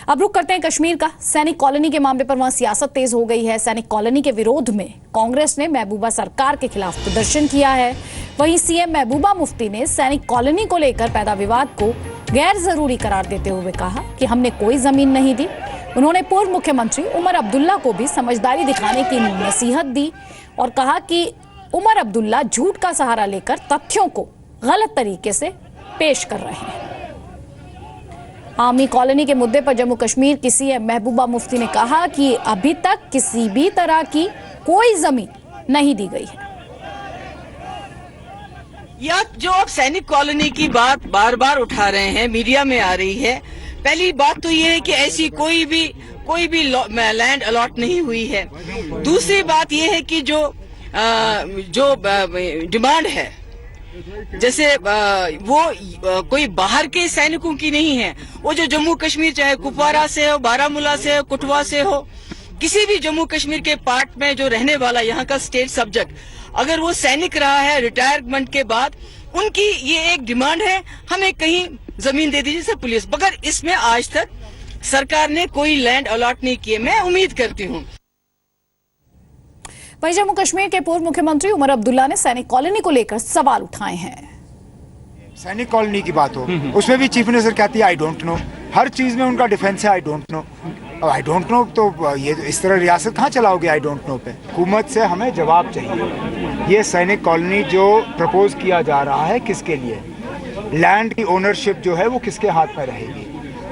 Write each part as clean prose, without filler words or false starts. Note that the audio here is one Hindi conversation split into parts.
अब रुक करते हैं कश्मीर का। सैनिक कॉलोनी के मामले पर वहां सियासत तेज हो गई है। सैनिक कॉलोनी के विरोध में कांग्रेस ने महबूबा सरकार के खिलाफ प्रदर्शन किया है। वहीं सीएम महबूबा मुफ्ती ने सैनिक कॉलोनी को लेकर पैदा विवाद को गैर जरूरी करार देते हुए कहा कि हमने कोई जमीन नहीं दी। उन्होंने पूर्व मुख्यमंत्री उमर अब्दुल्ला को भी समझदारी दिखाने की नसीहत दी और कहा कि उमर अब्दुल्ला झूठ का सहारा लेकर तथ्यों को गलत तरीके से पेश कर रहे हैं। आर्मी कॉलोनी के मुद्दे पर जम्मू कश्मीर की सीएम महबूबा मुफ्ती ने कहा कि अभी तक किसी भी तरह की कोई जमीन नहीं दी गई है। या जो आप सैनिक कॉलोनी की बात बार बार उठा रहे हैं, मीडिया में आ रही है। पहली बात तो ये है कि ऐसी कोई भी लैंड अलॉट नहीं हुई है। दूसरी बात ये है कि जो डिमांड है, जैसे वो कोई बाहर के सैनिकों की नहीं है। वो जो जम्मू कश्मीर, चाहे कुपवारा से हो, बारामूला से हो, कुटवा से हो, किसी भी जम्मू कश्मीर के पार्ट में जो रहने वाला यहाँ का स्टेट सब्जेक्ट, अगर वो सैनिक रहा है रिटायरमेंट के बाद, उनकी ये एक डिमांड है, हमें कहीं जमीन दे दीजिए सर पुलिस। मगर इसमें आज तक सरकार ने कोई लैंड अलॉट नहीं किए। मैं उम्मीद करती हूँ। वहीं जम्मू कश्मीर के पूर्व मुख्यमंत्री उमर अब्दुल्ला ने सैनिक कॉलोनी को लेकर सवाल उठाए हैं। सैनिक कॉलोनी की बात हो, उसमें भी चीफ मिनिस्टर कहती है आई डोंट नो। हर चीज में उनका डिफेंस है आई डोंट नो। अब आई डोंट नो तो ये इस तरह रियासत कहाँ चलाओगे आई डोंट नो पे। हुकूमत से हमें जवाब चाहिए। ये सैनिक कॉलोनी जो प्रपोज किया जा रहा है किसके लिए? लैंड की ओनरशिप जो है वो किसके हाथ में रहेगी?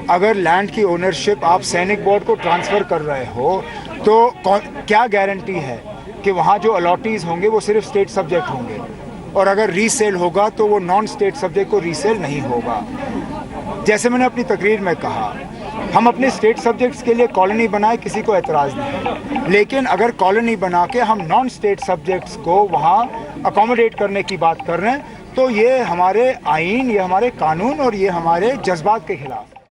अगर लैंड की ओनरशिप आप सैनिक बोर्ड को ट्रांसफर कर रहे हो तो क्या गारंटी है कि वहाँ जो अलॉटीज होंगे वो सिर्फ स्टेट सब्जेक्ट होंगे, और अगर रीसेल होगा तो वो नॉन स्टेट सब्जेक्ट को रीसेल नहीं होगा। जैसे मैंने अपनी तकरीर में कहा, हम अपने स्टेट सब्जेक्ट्स के लिए कॉलोनी बनाए, किसी को एतराज़ नहीं, लेकिन अगर कॉलोनी बना के हम नॉन स्टेट सब्जेक्ट्स को वहाँ अकोमोडेट करने की बात कर रहे हैं तो ये हमारे आईन, ये हमारे कानून और ये हमारे जज्बात के खिलाफ है।